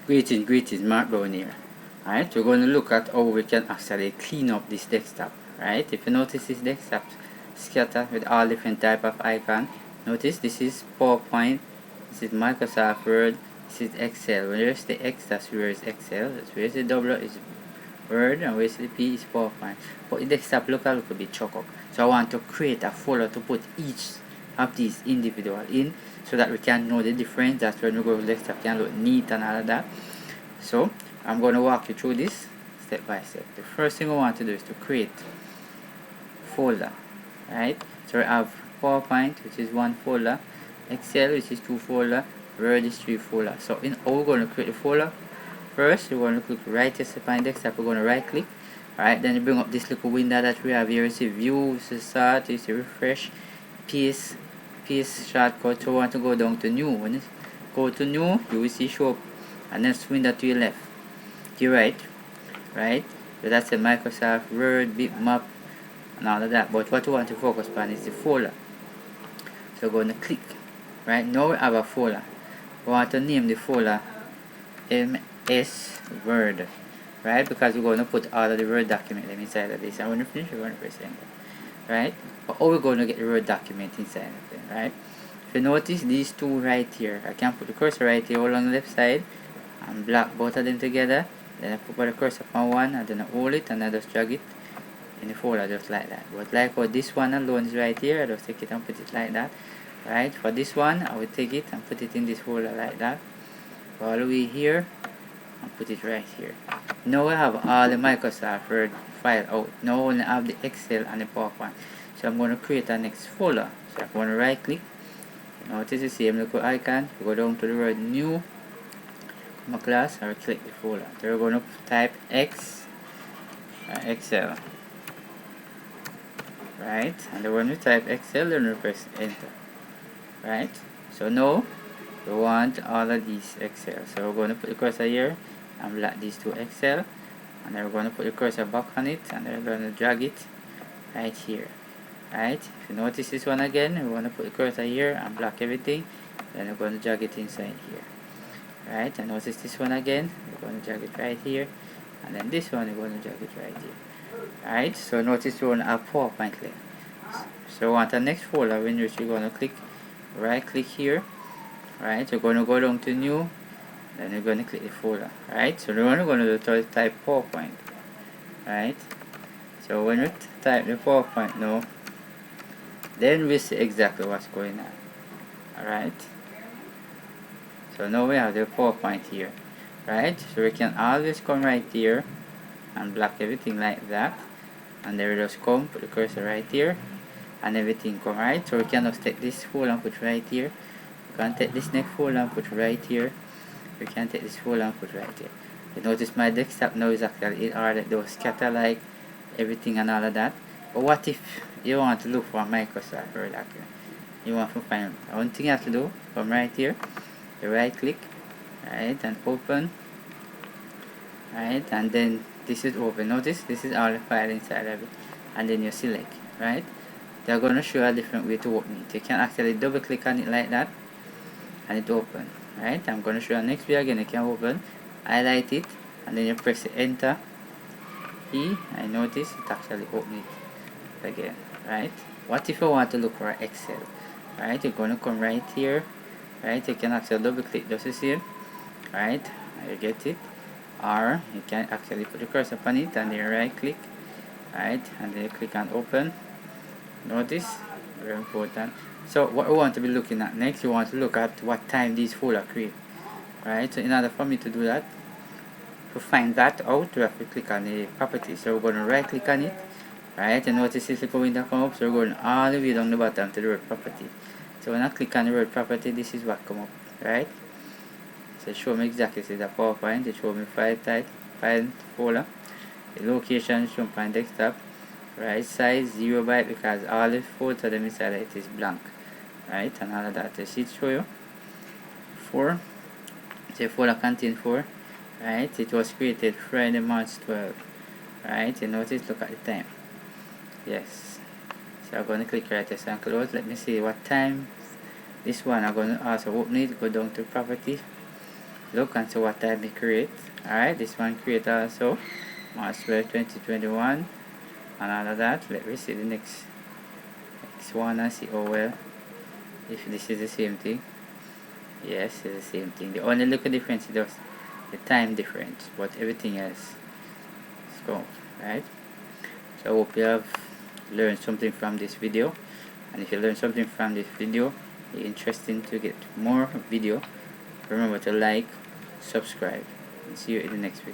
Greetings, Mark Brown here. Alright, we're going to look at how we can actually clean up this desktop. Right, if you notice this desktop scattered with all different type of icon. Notice this is PowerPoint, this is Microsoft Word, this is Excel. Where's the X, that's where is Excel. Where's the W is Word, and where's the P is PowerPoint. But the desktop look a little bit choke up. So I want to create a folder to put each of these individual in, so that we can know the difference. That's when we go to the desktop can look neat and all of that. So I'm going to walk you through this step by step. The first thing I want to do is to create folder. Right, so I have PowerPoint, which is one folder, Excel, which is 2 folder, Word is 3 folder. So in how we're going to create the folder, first you're going to click right here upon desktop. We're going to right click. Alright, then you bring up this little window that we have here. You see view, you see start, you see refresh, paste shortcut. So we want to go down to new. When you go to new, you will see show up and then swing that to your left, to your right. So that's a Microsoft Word, bitmap and all of that. But what we want to focus on is the folder. So we're going to click. Right, now we have a folder. We want to name the folder MS Word. Right, because we're going to put all of the Word document inside of this. And when we finish, we're going to press enter. Right, but how we're going to get the Word document inside of it. Right, if you notice these two right here, I can put the cursor right here all on the left side and block both of them together. Then I put the cursor on one and then I hold it and I just drag it in the folder just like that. But like how this one alone is right here, I just take it and put it like that. Right, for this one I will take it and put it in this folder like that, all the way here and put it right here. Now I have all the Microsoft Word file out. Now I only have the Excel and the PowerPoint. So I'm going to create a next folder. So I'm going to right click. Notice the same little icon. Go down to the word new, come class, and click the folder. So we're going to type Excel. Right, and then when we type Excel, then we press enter. Right, so now we want all of these Excel. So we're going to put the cursor here and block these two Excel, and then we're going to put the cursor back on it and then we're going to drag it right here. Right, if you notice this one again, we're going to put the cursor here and block everything, then we're going to drag it inside here. Right, and notice this one again, we're going to drag it right here, and then this one we're going to drag it right here. Right, so notice we're going to have PowerPoint layer. So we want the next folder, when you're going to click right click here. Right, you're going to go down to new, then you're going to click the folder. Right, so we're going to do type PowerPoint. Right, so when we type the PowerPoint now, then we see exactly what's going on. Alright, so now we have the PowerPoint here. Right, so we can always come right here and block everything like that, and then we just come put the cursor right here and everything come. Right, so we can just take this folder and put right here. We can take this next folder and put right here. We can take this folder and put right here. You notice my desktop now is actually in order, those scatter like everything and all of that. But what if you want to look for Microsoft Word document? You want to find one thing you have to do, come right here, you right click, right, and open. Right, and then this is open. Notice this is all the file inside of it, and then you select. Right, they're going to show a different way to open it. You can actually double click on it like that and it open. Right, I'm going to show you next way again. You can open, highlight it, and then you press the enter key, and notice it actually open it again. Right, what if you want to look for Excel? Right, you're going to come right here. Right, you can actually double click just the same. Right, you get it, or you can actually put the cursor upon it and then right click. Right, and then you click on open. Notice, very important. So what we want to be looking at next, you want to look at what time these folder create. Right, so in order for me to do that, to find that out, we have to click on the property. So we're going to right click on it. Right, and notice this little window come up, so we're going all the way down the bottom to the word property. So when I click on the word property, this is what come up. Right, so show me exactly, this is a PowerPoint. It show me file type, file folder, the location shown on desktop. Right, size 0 byte because all the photos of them inside it is blank. Right, and all of that. The sheet show you 4. The folder contain 4. Right, it was created Friday, March 12. Right, you notice, look at the time. Yes, so I'm going to click right here and close. Let me see what time this one. I'm going to also open it, go down to property, look and see what type we create. Alright, this one create also March 12, 2021, and all of that. Let me see the next one and see how well if this is the same thing. Yes, it's the same thing. The only little difference is just the time difference, but everything else is cool, right? So I hope you have learned something from this video, and if you learned something from this video, you're interested to get more video, remember to like, subscribe, and see you in the next video.